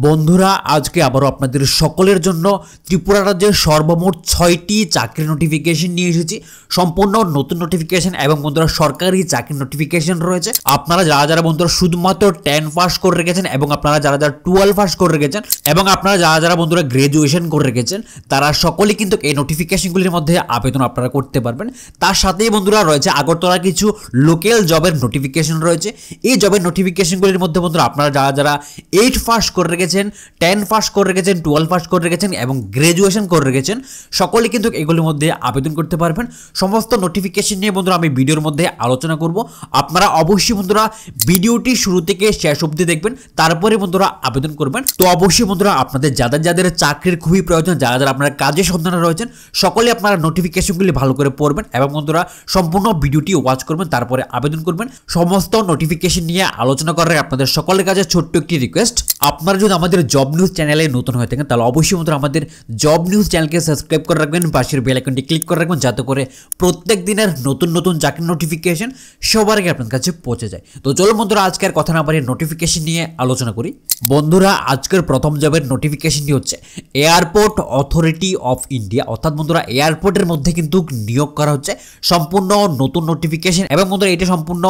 বন্ধুরা আজকে আবারও আপনাদের সকলের জন্য ত্রিপুরা রাজ্যের সর্বমোট 6টি চাকরি নোটিফিকেশন নিয়ে এসেছি। সম্পূর্ণ নতুন নোটিফিকেশন এবং বন্ধুরা সরকারি চাকরি নোটিফিকেশন রয়েছে। আপনারা যারা বন্ধুরা শুধুমাত্র 10 পাস করে রেখেছেন এবং আপনারা যারা 12 পাস করে রেখেছেন এবং আপনারা যারা বন্ধুরা গ্রাজুয়েশন করে রেখেছেন তারা সকলেই কিন্তু এই নোটিফিকেশনগুলির মধ্যে আবেদন আপনারা করতে পারবেন। তার সাথেই বন্ধুরা রয়েছে আগরতলা কিছু লোকাল জবের নোটিফিকেশন রয়েছে। এই জবের নোটিফিকেশনগুলির মধ্যে বন্ধুরা আপনারা যারা 8 পাস করে রেখেছেন, 10 পাস করে রেখেছেন, 12 পাস করে রেখেছেন এবং গ্রাজুয়েশন করে রেখেছেন সকলেই কিন্তু এগুলির মধ্যে আবেদন করতে পারবেন। সমস্ত নোটিফিকেশন নিয়ে বন্ধুরা আমি ভিডিওর মধ্যে আলোচনা করব। আপনারা অবশ্যই বন্ধুরা ভিডিওটি শুরু থেকে শেষ অবধি দেখবেন, তারপরে বন্ধুরা আবেদন করবেন। তো অবশ্যই বন্ধুরা আপনাদের যাদের চাকরির খুবই প্রয়োজন, যারা আপনারা কাজের সন্ধানে রয়েছেন সকলে আপনারা নোটিফিকেশনগুলি ভালো করে পড়বেন এবং বন্ধুরা সম্পূর্ণ ভিডিওটি ওয়াচ করবেন, তারপরে আবেদন করবেন। সমস্ত নোটিফিকেশন নিয়ে আলোচনা করার আপনাদের সকলের কাছে ছোট্ট একটি রিকোয়েস্ট, আপনারা যদি আমাদের জব নিউজ চ্যানেলে নতুন হয়ে থাকেন তাহলে অবশ্যই বন্ধুরা আমাদের জব নিউজ চ্যানেলকে সাবস্ক্রাইব করে রাখবেন, পাশের বেল আইকনটি ক্লিক করে রাখবেন যাতে করে প্রত্যেক দিনের নতুন চাকরির নোটিফিকেশন সবার আগে আপনার কাছে পৌঁছে যায়। তো চলো বন্ধুরা আজকের কথা না বাড়িয়ে নোটিফিকেশন নিয়ে আলোচনা করি। বন্ধুরা আজকের প্রথম জবের নোটিফিকেশনটি হচ্ছে এয়ারপোর্ট অথরিটি অফ ইন্ডিয়া, অর্থাৎ বন্ধুরা এয়ারপোর্টের মধ্যে কিন্তু নিয়োগ করা হচ্ছে। সম্পূর্ণ নতুন নোটিফিকেশন এবং বন্ধুরা এটা সম্পূর্ণ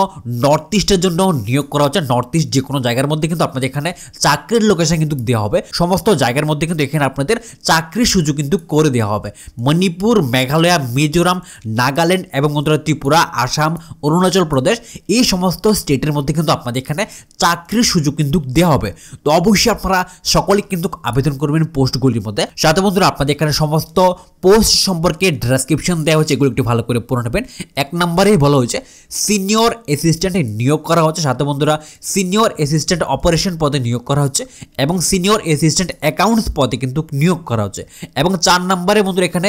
নর্থ ইস্টের জন্য নিয়োগ করা হচ্ছে। নর্থ ইস্ট যে কোনো জায়গার মধ্যে কিন্তু আপনাদের এখানে চাকরির লোকেশন কিন্তু দেওয়া হবে। সমস্ত জায়গার মধ্যে কিন্তু এখানে আপনাদের চাকরির সুযোগ কিন্তু করে দেওয়া হবে। মণিপুর, মেঘালয়, মিজোরাম, নাগাল্যান্ড এবং বন্ধুরা ত্রিপুরা, আসাম, অরুণাচল প্রদেশ এই সমস্ত স্টেটের মধ্যে কিন্তু আপনাদের এখানে চাকরির সুযোগ কিন্তু দেওয়া হবে। তো অবশ্যই আপনারা সকলেই কিন্তু আবেদন করবেন পোস্টগুলির মধ্যে। সাথে বন্ধুরা আপনাদের এখানে সমস্ত পোস্ট সম্পর্কে ডেসক্রিপশন দেওয়া হচ্ছে, এগুলো একটু ভালো করে পড়ে নেবেন। 1 নম্বরেই বলা হয়েছে সিনিয়র অ্যাসিস্ট্যান্টে নিয়োগ করা হচ্ছে। সাথে বন্ধুরা সিনিয়র অ্যাসিস্ট্যান্ট অপারেশন পদে নিয়োগ করা হচ্ছে এবং সিনিয়র অ্যাসিস্ট্যান্ট অ্যাকাউন্টস পদে কিন্তু নিয়োগ করা হচ্ছে। এবং 4 নম্বরে বন্ধুরা এখানে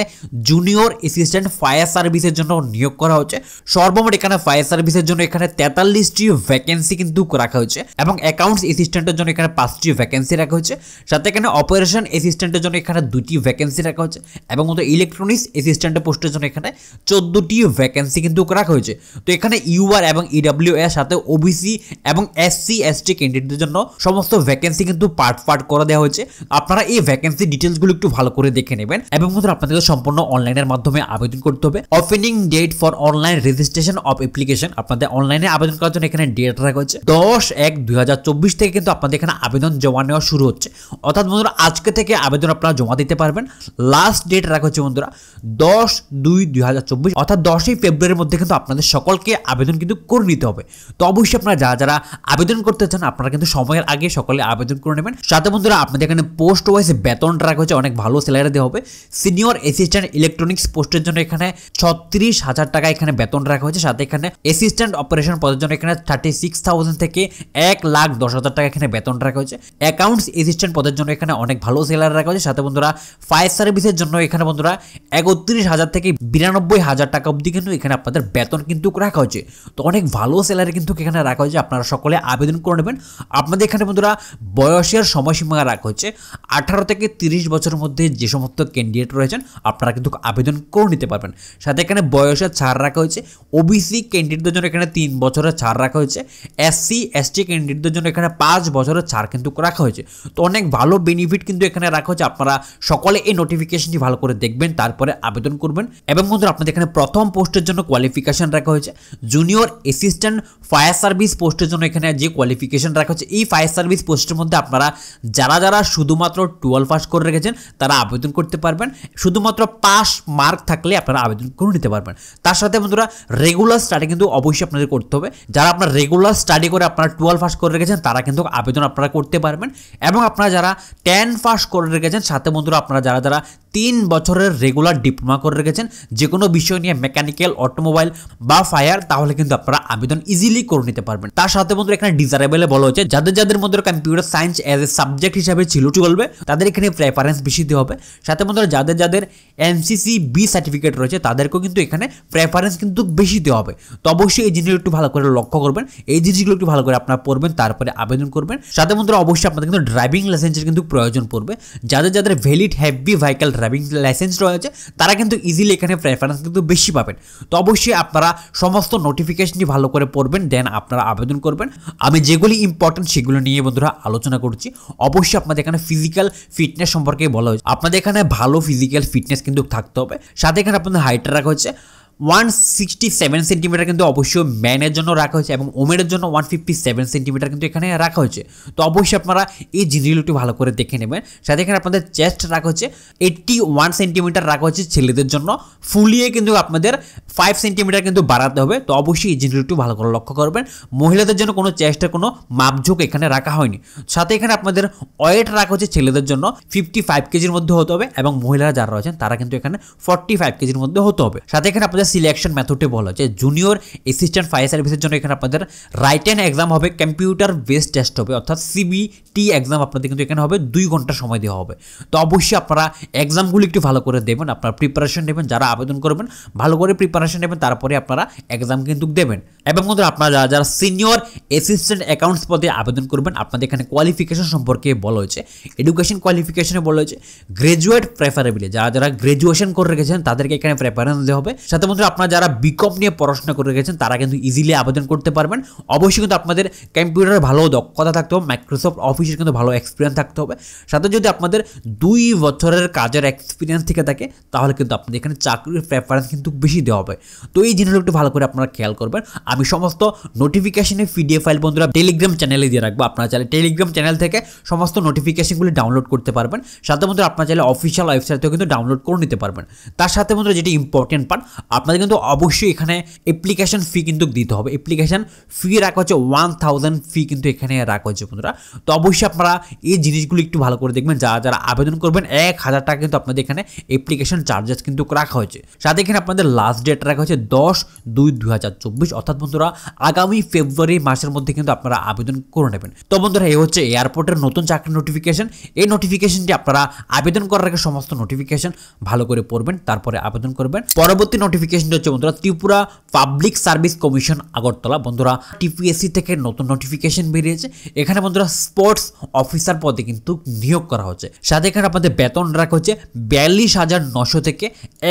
জুনিয়র অ্যাসিস্ট্যান্ট ফায়ার সার্ভিসের জন্য নিয়োগ করা হচ্ছে। সর্বমোট এখানে ফায়ার সার্ভিসের জন্য এখানে 43টি ভ্যাকেন্সি কিন্তু রাখা হয়েছে এবং অ্যাকাউন্টস অ্যাসিস্ট্যান্টের জন্য এখানে 5টি ভ্যাকেন্সি রাখা হয়েছে। সাথে এখানে অপারেশন অ্যাসিস্ট্যান্টের জন্য এখানে 2টি ভ্যাকেন্সি রাখা হয়েছে এবং ইলেকট্রনিক্স অ্যাসিস্ট্যান্টের পোস্টের জন্য এখানে 14টি ভ্যাকেন্সি কিন্তু রাখা হয়েছে। তো এখানে ইউআর এবং ইডব্লিউএস সাথে ওবিসি এবং এসসি এসটি ক্যান্ডিডেটদের জন্য সমস্ত ভ্যাকেন্সি কিন্তু পার্ট করে দেওয়া হয়েছে। আপনারা এই ভ্যাকেন্সি ডিটেলসগুলো একটু ভালো করে দেখে নেবেন এবং বন্ধুরা আপনাদের সম্পূর্ণ অনলাইনের মাধ্যমে আবেদন করতে হবে। Opening date for online registration of application, আপনাদের অনলাইনে আবেদন করার জন্য এখানে ডেট রাখা হয়েছে 10/1/2024 থেকে কিন্তু আপনাদের এখানে আবেদন জমা নেওয়া শুরু হচ্ছে। অর্থাৎ বন্ধুরা আজকে থেকে আবেদন আপনারা জমা দিতে পারবেন। লাস্ট ডেট রাখা হচ্ছে বন্ধুরা 10/2/2024, অর্থাৎ 10ই ফেব্রুয়ারির মধ্যে কিন্তু আপনাদের সকলকে আবেদন কিন্তু করে নিতে হবে। তো অবশ্যই আপনারা যারা আবেদন করতে চান আপনারা কিন্তু সময়ের আগে সকলে আবেদন করে নেবেন। সাথে বন্ধুরা আপনাদের এখানে পোস্ট ওয়াইজ বেতন রাখা হয়েছে, অনেক ভালো স্যালারি দেওয়া হবে। সিনিয়র অ্যাসিস্ট্যান্ট ইলেকট্রনিক্স পোস্টের জন্য এখানে 36,000 টাকা এখানে বেতন রাখা হয়েছে। সাথে এখানে অ্যাসিস্ট্যান্ট অপারেশন পদের জন্য এখানে 36,000 থেকে 1,10,000 টাকা এখানে বেতন রাখা হয়েছে। অ্যাকাউন্টস অ্যাসিস্ট্যান্ট পদের জন্য এখানে অনেক ভালো স্যালারি রাখা হয়েছে। সাথে বন্ধুরা ফায়ার সার্ভিসের জন্য এখানে বন্ধুরা 31,000 থেকে 92,000 টাকা অবধি কিন্তু এখানে আপনাদের বেতন কিন্তু রাখা হয়েছে। তো অনেক ভালো স্যালারি কিন্তু এখানে রাখা হয়েছে, আপনারা সকলে আবেদন করে নেবেন। আপনাদের এখানে বন্ধুরা বয়সের সময়সীমা রাখা হচ্ছে 18 থেকে 30 বছরের মধ্যে যে সমস্ত ক্যান্ডিডেট রয়েছেন আপনারা কিন্তু আবেদন করে নিতে পারবেন। সাথে এখানে বয়সের ছাড় রাখা হয়েছে। ওবিসি ক্যান্ডিডেটদের জন্য এখানে 3 বছরের ছাড় রাখা হয়েছে। এসসি এসটি ক্যান্ডিডেটদের জন্য এখানে 5 বছরের ছাড় কিন্তু রাখা হয়েছে। তো অনেক ভালো বেনিফিট কিন্তু এখানে রাখা হয়েছে। আপনারা সকলে এই নোটিফিকেশনটি ভালো করে দেখবেন, তারপরে আবেদন করবেন। এবং বন্ধুরা আপনাদের এখানে প্রথম পোস্টের জন্য কোয়ালিফিকেশন রাখা হয়েছে জুনিয়র অ্যাসিস্ট্যান্ট ফায়ার সার্ভিস পোস্টের জন্য এখানে যে কোয়ালিফিকেশন রাখা হচ্ছে এই ফায়ার সার্ভিস পোস্টের মধ্যে আপনারা যারা শুধুমাত্র 12 পাস করে রেখেছেন তারা আবেদন করতে পারবেন। শুধুমাত্র পাস মার্ক থাকলে আপনারা আবেদন করে নিতে পারবেন। তার সাথে বন্ধুরা রেগুলার স্টাডি কিন্তু অবশ্যই আপনাদের করতে হবে। যারা আপনারা রেগুলার স্টাডি করে আপনারা 12 পাস করে রেখেছেন তারা কিন্তু আবেদন আপনারা করতে পারবেন। এবং আপনারা যারা 10 পাস করে রেখেছেন, সাথে বন্ধুরা আপনারা যারা 3 বছরের রেগুলার ডিপ্লোমা করে রেখেছেন যে কোনো বিষয় নিয়ে মেকানিক্যাল, অটোমোবাইল বা ফায়ার, তাহলে কিন্তু আপনারা আবেদন ইজিলি করে নিতে পারবেন। তার সাথে বন্ধুরা এখানে ডিজারেবলে বলা হচ্ছে যাদের মধ্যে computer science as a subject হিসাবে ছিল চলবে, তাদের এখানে প্রেফারেন্স বেশি দেওয়া হবে। সাথে বন্ধুরা যাদের এনসিসি বি সার্টিফিকেট রয়েছে তাদেরকেও কিন্তু এখানে প্রেফারেন্স কিন্তু বেশি দেওয়া হবে। তো অবশ্যই এই জিনিসগুলো একটু ভালো করে লক্ষ্য করবেন, এই জিনিসগুলো একটু ভালো করে আপনারা পড়বেন, তারপরে আবেদন করবেন। সাথে বন্ধুরা অবশ্যই আপনাদের কিন্তু ড্রাইভিং লাইসেন্সের কিন্তু প্রয়োজন পড়বে। যাদের valid heavy vehicle driving licence রয়েছে তারা কিন্তু ইজিলি এখানে প্রেফারেন্স কিন্তু বেশি পাবেন। তো অবশ্যই আপনারা সমস্ত নোটিফিকেশনটি ভালো করে পড়বেন, দেন আপনারা আবেদন করবেন। আমি যেগুলি ইম্পর্টেন্ট সেগুলো নিয়ে বন্ধুরা আলোচনা করছি। করছি। অবশ্যই আপনাদের এখানে ফিজিক্যাল ফিটনেস সম্পর্কে বলা হয়েছে, আপনাদের এখানে ভালো ফিজিক্যাল ফিটনেস কিন্তু থাকতে হবে। সাথে এখানে আপনাদের হাইটটা রাখা হচ্ছে 167 সেন্টিমিটার কিন্তু অবশ্যই ম্যানের জন্য রাখা হয়েছে এবং ওমেনের জন্য 157 সেন্টিমিটার কিন্তু এখানে রাখা হয়েছে। তো অবশ্যই আপনারা এই জিনিসগুলো একটু ভালো করে দেখে নেবেন। সাথে এখানে আপনাদের চেস্ট রাখা হচ্ছে 81 সেন্টিমিটার রাখা হচ্ছে ছেলেদের জন্য, ফুলিয়ে কিন্তু আপনাদের 5 সেন্টিমিটার কিন্তু বাড়াতে হবে। তো অবশ্যই এই জিনিসগুলো একটু ভালো করে লক্ষ্য করবেন। মহিলাদের জন্য কোনো চেস্টের কোনো মাপঝোঁক এখানে রাখা হয়নি। সাথে এখানে আপনাদের ওয়েট রাখা হচ্ছে ছেলেদের জন্য 55 কেজির মধ্যে হতে হবে এবং মহিলারা যারা রয়েছেন তারা কিন্তু এখানে 45 কেজির মধ্যে হতে হবে। সাথে এখানে আপনাদের সিলেকশন মেথডে বলা হচ্ছে জুনিয়র অ্যাসিস্ট্যান্ট ফায়ার সার্ভিসের জন্য এখানে আপনাদের রাইটেন এক্সাম হবে, কম্পিউটার বেসড টেস্ট হবে, অর্থাৎ সিবিটি এক্সাম আপনাদের কিন্তু এখানে হবে 2 ঘন্টা সময় দেওয়া হবে। তো অবশ্যই আপনারা এক্সামগুলো একটু ভালো করে দেবেন, আপনারা প্রিপারেশন নেবেন, যারা আবেদন করবেন ভালো করে প্রিপারেশন নেবেন, তারপরে আপনারা এক্সাম কিন্তু দেবেন। এবং বন্ধুরা আপনারা যারা সিনিয়র অ্যাসিস্ট্যান্ট অ্যাকাউন্টস পদে আবেদন করবেন আপনাদের এখানে কোয়ালিফিকেশন সম্পর্কে বলা হয়েছে। এডুকেশন কোয়ালিফিকেশনে বলা হয়েছে গ্রাজুয়েট প্রেফারেবলি, যারা গ্রাজুয়েশন করে রেখেছেন তাদেরকে এখানে প্রেফারেন্স দেওয়া হবে। সাথে বন্ধুরা আপনারা যারা বিকম নিয়ে পড়াশোনা করে রেখেছেন তারা কিন্তু ইজিলি আবেদন করতে পারবেন। অবশ্যই কিন্তু আপনাদের কম্পিউটারে ভালো দক্ষতা থাকতে হবে, মাইক্রোসফট অফিসের কিন্তু ভালো এক্সপিরিয়েন্স থাকতে হবে। সাথে যদি আপনাদের 2 বছরের কাজের এক্সপিরিয়েন্স থেকে থাকে তাহলে কিন্তু আপনাদের এখানে চাকরির প্রেফারেন্স কিন্তু বেশি দেওয়া হবে। তো এই জিনিসগুলো একটু ভালো করে আপনারা খেয়াল করবেন। আমি সমস্ত নোটিফিকেশনের পিডিএফ ফাইল বন্ধুরা টেলিগ্রাম চ্যানেলে দিয়ে রাখবো, আপনারা চাইলে টেলিগ্রাম চ্যানেল থেকে সমস্ত নোটিফিকেশনগুলি ডাউনলোড করতে পারবেন। সাথে বন্ধুরা আপনারা চাইলে অফিসিয়াল ওয়েবসাইট থেকেও কিন্তু ডাউনলোড করে নিতে পারবেন। তার সাথে বন্ধুরা যেটি ইম্পর্টেন্ট পার্ট, আপনাদের কিন্তু অবশ্যই এখানে অ্যাপ্লিকেশন ফি কিন্তু দিতে হবে। অ্যাপ্লিকেশন ফি রাখা হচ্ছে 1000 ফি কিন্তু এখানে রাখা হচ্ছে বন্ধুরা। তো অবশ্যই আপনারা এই জিনিসগুলো একটু ভালো করে দেখবেন, যারা আবেদন করবেন 1000 টাকা কিন্তু আপনাদের এখানে অ্যাপ্লিকেশন চার্জেস কিন্তু রাখা হয়েছে। সাথে এখানে আপনাদের লাস্ট ডেট রাখা হচ্ছে 10/2/2024, অর্থাৎ বন্ধুরা আগামী ফেব্রুয়ারি মাসের মধ্যে কিন্তু আপনারা আবেদন করে নেবেন। তো বন্ধুরা এই হচ্ছে এয়ারপোর্টের নতুন চাকরির নোটিফিকেশন। এই নোটিফিকেশনটি আপনারা আবেদন করার আগে সমস্ত নোটিফিকেশন ভালো করে পড়বেন, তারপরে আবেদন করবেন। পরবর্তী নোটিফিকেশনটি হচ্ছে বন্ধুরা Tripura public service commission Agartala. বন্ধুরা টিপিএসসি থেকে নতুন নোটিফিকেশন বেরিয়েছে। এখানে বন্ধুরা স্পোর্টস অফিসার পদে কিন্তু নিয়োগ করা হচ্ছে। সাথে এখানে আপনাদের বেতন রাখা হচ্ছে 42,900 থেকে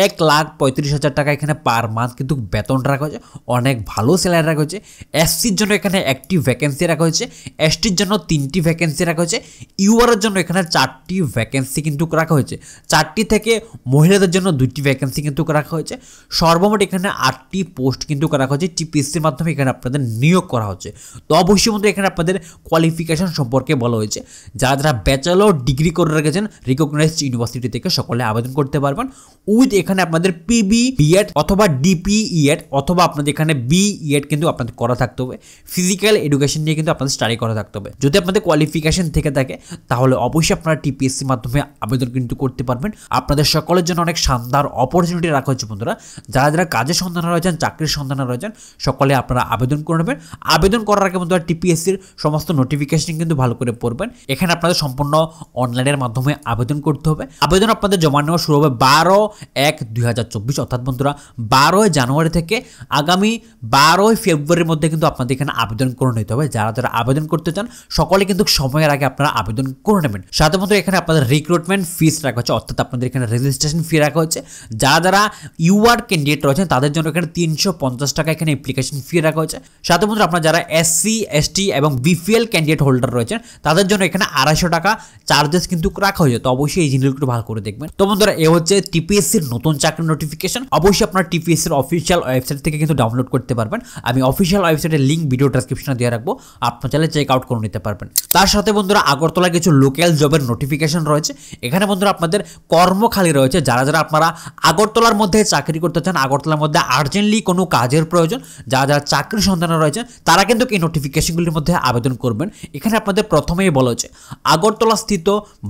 1,35,000 টাকা এখানে পার মান্থ কিন্তু বেতন রাখা হচ্ছে। অনেক ভালো স্যালারি রাখা হচ্ছে। এসসির জন্য এখানে 1টি ভ্যাকেন্সি রাখা হয়েছে, এসটির জন্য 3টি ভ্যাকেন্সি রাখা হয়েছে, ইউআরের জন্য এখানে 4টি ভ্যাকেন্সি কিন্তু রাখা হয়েছে। 4টি থেকে মহিলাদের জন্য 2টি ভ্যাকেন্সি কিন্তু রাখা হয়েছে। সর্বমোট এখানে 8টি পোস্ট কিন্তু রাখা হচ্ছে। টিপিএসসির মাধ্যমে এখানে আপনাদের নিয়োগ করা হচ্ছে। তো অবশ্যই মধ্যে এখানে আপনাদের কোয়ালিফিকেশন সম্পর্কে বলা হয়েছে, যারা ব্যাচেলর ডিগ্রি করে রেখেছেন রিকগনাইজড ইউনিভার্সিটি থেকে সকলে আবেদন করতে পারবেন। উইথ এখানে আপনাদের পিবি বিএড অথবা ডিপিইএড অথবা আপনাদের এখানে বিইএড কিন্তু আপনাদের করা থাকতে হবে। ফিজিক্যাল এডুকেশন নিয়ে কিন্তু আপনাদের স্টাডি করা থাকতে হবে। যদি আপনাদের কোয়ালিফিকেশন থেকে থাকে তাহলে অবশ্যই আপনারা টিপিএসসির মাধ্যমে আবেদন কিন্তু করতে পারবেন। আপনাদের সকলের জন্য অনেক শানদার অপরচুনিটি রাখা হচ্ছে বন্ধুরা। যারা কাজের সন্ধানে রয়েছেন, চাকরির সন্ধানে রয়েছেন, সকলে আপনারা আবেদন করে নেবেন। আবেদন করার আগে বন্ধুরা টিপিএসসির সমস্ত নোটিফিকেশন কিন্তু ভালো করে পড়বেন। এখানে আপনাদের সম্পূর্ণ অনলাইনের মাধ্যমে আবেদন করতে হবে। আবেদন আপনাদের জমা নেওয়া শুরু হবে 12/1/2024, অর্থাৎ বন্ধুরা 12 জানুয়ারি থেকে আগামী 12 ফেব্রুয়ারির মধ্যে কিন্তু আপনাদের এখানে আবেদন করে নিতে হবে। যারা আবেদন করতে চান সকলে কিন্তু সময়ের আগে আপনারা আবেদন করে নেবেন। সাথে বন্ধুরা এখানে আপনাদের রিক্রুটমেন্ট ফিস রাখা হচ্ছে, অর্থাৎ আপনাদের এখানে রেজিস্ট্রেশন ফি রাখা হচ্ছে। যারা ইউআর ক্যান্ডিডেট রয়েছেন তাদের জন্য এখানে 350 টাকা এখানে অ্যাপ্লিকেশন ফি রাখা হয়েছে। সাথে বন্ধুরা আপনারা যারা এসসি এসটি এবং বিপিএল ক্যান্ডিডেট হোল্ডার রয়েছেন তাদের জন্য এখানে 250 টাকা চার্জেস কিন্তু রাখা হয়েছে। তো অবশ্যই এই জিনিসগুলো একটু ভালো করে দেখবেন। তো বন্ধুরা এ হচ্ছে টিপিএসসির নতুন চাকরির নোটিফিকেশন। অবশ্যই আপনারা টিপিএসসির অফিসিয়াল ওয়েবসাইট থেকে কিন্তু ডাউনলোড করতে পারবেন। আমি অফিসিয়াল ওয়েবসাইটের লিঙ্ক ভিডিও ডেসক্রিপশনে দিয়ে রাখবো, আপনারা চাইলে চেক আউট করে নিতে পারবেন। তার সাথে বন্ধুরা আগরতলা কিছু লোকাল জবের নোটিফিকেশন রয়েছে। এখানে বন্ধুরা আপনাদের কর্মখালি রয়েছে। যারা আপনারা আগরতলার মধ্যে চাকরি করতে চান, আগরতলার মধ্যে আর্জেন্টলি কোনো কাজের প্রয়োজন, যারা চাকরির সন্ধানে রয়েছেন তারা কিন্তু এই নোটিফিকেশনগুলির মধ্যে আবেদন করবেন। এখানে আপনাদের প্রথমেই বলা হচ্ছে আগরতলা স্থিত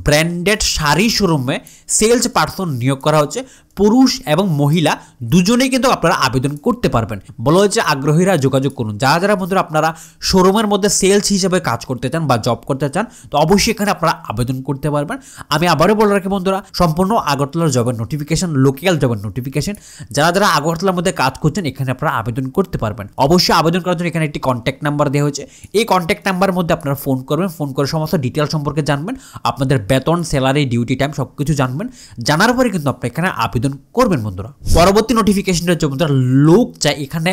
ব্র্যান্ডেড শাড়ি শোরুমে সেলস পার্সন নিয়োগ করা হচ্ছে। পুরুষ এবং মহিলা দুজনেই কিন্তু আপনারা আবেদন করতে পারবেন। বলা হচ্ছে আগ্রহীরা যোগাযোগ করুন। যারা বন্ধুরা আপনারা শোরুমের মধ্যে সেলস হিসেবে কাজ করতে চান বা জব করতে চান তো অবশ্যই এখানে আপনারা আবেদন করতে পারবেন। আমি আবারও বলে রাখি বন্ধুরা, সম্পূর্ণ আগরতলার জবের নোটিফিকেশন, লোকাল জবের নোটিফিকেশন। যারা আগরতলার মধ্যে কাজ করছেন এখানে আপনারা আবেদন করতে পারবেন। অবশ্যই আবেদন করার জন্য এখানে একটি কন্ট্যাক্ট নাম্বার দেওয়া হয়েছে। এই কন্ট্যাক্ট নাম্বারের মধ্যে আপনারা ফোন করবেন, ফোন করে সমস্ত ডিটেল সম্পর্কে জানবেন, আপনাদের বেতন, স্যালারি, ডিউটি টাইম সবকিছু জানবেন। জানার পরে কিন্তু আপনারা এখানে আবেদন করবেন বন্ধুরা। পরবর্তী নোটিফিকেশনটা হচ্ছে বন্ধুরা লোক চাই, এখানে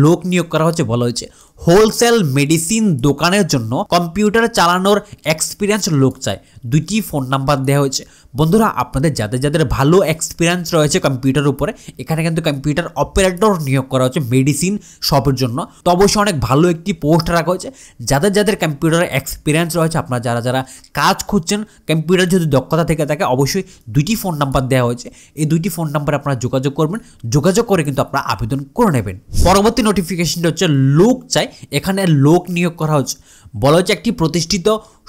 লোক নিয়োগ করা হচ্ছে। বলা হয়েছে হোলসেল মেডিসিন দোকানের জন্য কম্পিউটার চালানোর এক্সপিরিয়েন্স লোক চায়। 2টি ফোন নাম্বার দেওয়া হয়েছে। বন্ধুরা আপনাদের যাদের যাদের ভালো এক্সপিরিয়েন্স রয়েছে কম্পিউটারের উপরে, এখানে কিন্তু কম্পিউটার অপারেটর নিয়োগ করা হচ্ছে মেডিসিন শপের জন্য। তো অবশ্যই অনেক ভালো একটি পোস্ট রাখা হয়েছে। যাদের যাদের কম্পিউটারের এক্সপিরিয়েন্স রয়েছে, আপনারা যারা যারা কাজ খুঁজছেন, কম্পিউটার যদি দক্ষতা থেকে থাকে, অবশ্যই 2টি ফোন নাম্বার দেওয়া হয়েছে। এই 2টি ফোন নাম্বারে আপনারা যোগাযোগ করবেন, যোগাযোগ করে কিন্তু আপনারা আবেদন করে নেবেন। পরবর্তী নোটিফিকেশনটা হচ্ছে লোক চাই। এখানে লোক নিয়োগ করা হচ্ছে। বলা হচ্ছে একটি প্রতিষ্ঠিত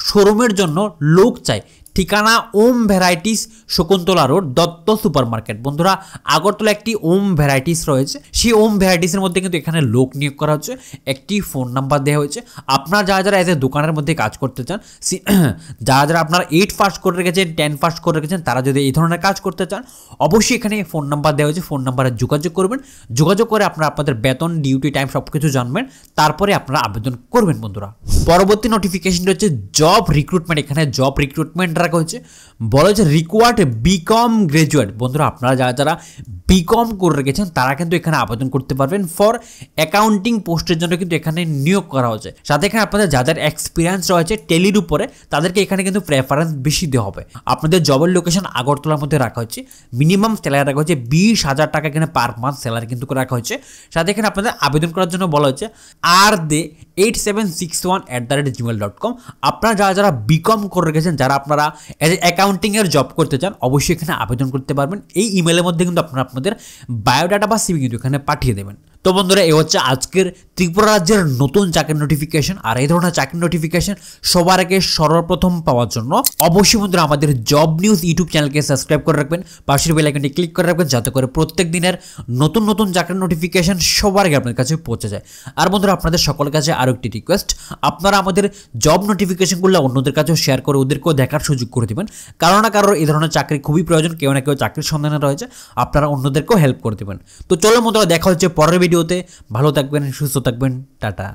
শোরুমের জন্য লোক চাই। ঠিকানা Om varieties, Shakuntala road, Dutta super market. বন্ধুরা আগরতলা একটি ওম ভ্যারাইটিস রয়েছে, সেই ওম ভ্যারাইটিসের মধ্যে কিন্তু এখানে লোক নিয়োগ করা হচ্ছে। একটি ফোন নাম্বার দেওয়া হয়েছে। আপনারা যারা যারা এজ এ দোকানের মধ্যে কাজ করতে চান, যারা যারা আপনারা 8 পাস করে রেখেছেন, 10 পাস করে রেখেছেন, তারা যদি এই ধরনের কাজ করতে চান, অবশ্যই এখানে ফোন নাম্বার দেওয়া হয়েছে। ফোন নাম্বারে যোগাযোগ করবেন, যোগাযোগ করে আপনারা আপনাদের বেতন, ডিউটি টাইম সব কিছু জানবেন, তারপরে আপনারা আবেদন করবেন। বন্ধুরা পরবর্তী নোটিফিকেশনটা হচ্ছে জব রিক্রুটমেন্ট। এখানে জব রিক্রুটমেন্ট রাখা হয়েছে। বলা হচ্ছে রিকোয়ার্ড বিকম গ্রাজুয়েট। বন্ধুরা আপনারা যারা যারা বিকম করে রেখেছেন তারা কিন্তু এখানে আবেদন করতে পারবেন। ফর অ্যাকাউন্টিং পোস্টের জন্য কিন্তু এখানে নিয়োগ করা হচ্ছে। সাথে এখানে আপনাদের যাদের এক্সপিরিয়েন্স রয়েছে টেলির উপরে, তাদেরকে এখানে কিন্তু প্রেফারেন্স বেশি দেওয়া হবে। আপনাদের জবের লোকেশন আগরতলার মধ্যে রাখা হচ্ছে। মিনিমাম স্যালারি রাখা হচ্ছে 20,000 টাকা এখানে পার মান্থ স্যালারি কিন্তু রাখা হচ্ছে। সাথে এখানে আপনাদের আবেদন করার জন্য বলা হচ্ছে rday8761@gmail.com। আপনারা যারা যারা বিকম করে রেখেছেন, যারা আপনারা এজ অ্যাকাউন্টিংয়ের জব করতে চান, অবশ্যই এখানে আবেদন করতে পারবেন। এই ইমেলের মধ্যে কিন্তু আপনারা আপনাদের বায়োডাটা বা সিভি কিন্তু এখানে পাঠিয়ে দেবেন। তো বন্ধুরা এই হচ্ছে আজকের ত্রিপুরা রাজ্যের নতুন চাকরির নোটিফিকেশন। আর এই ধরনের চাকরির নোটিফিকেশন সবার আগে সর্বপ্রথম পাওয়ার জন্য অবশ্যই বন্ধুরা আমাদের জব নিউজ ইউটিউব চ্যানেলকে সাবস্ক্রাইব করে রাখবেন, পাশের বেল আইকনটি ক্লিক করে রাখবেন, যাতে করে প্রত্যেক দিনের নতুন নতুন চাকরির নোটিফিকেশন সবার আগে আপনার কাছে পৌঁছে যায়। আর বন্ধুরা আপনাদের সকলের কাছে আরও একটি রিকোয়েস্ট, আপনারা আমাদের জব নোটিফিকেশনগুলো অন্যদের কাছেও শেয়ার করে ওদেরকেও দেখার সুযোগ করে দেবেন। কারো না কারোর এই ধরনের চাকরি খুবই প্রয়োজন, কেউ না কেউ চাকরির সন্ধানে রয়েছে, আপনারা অন্যদেরকেও হেল্প করে দেবেন। তো চলো বন্ধুরা দেখা হচ্ছে পরের ভিডিওতে। ভালো থাকবেন, সুস্থ থাকবেন, টাটা।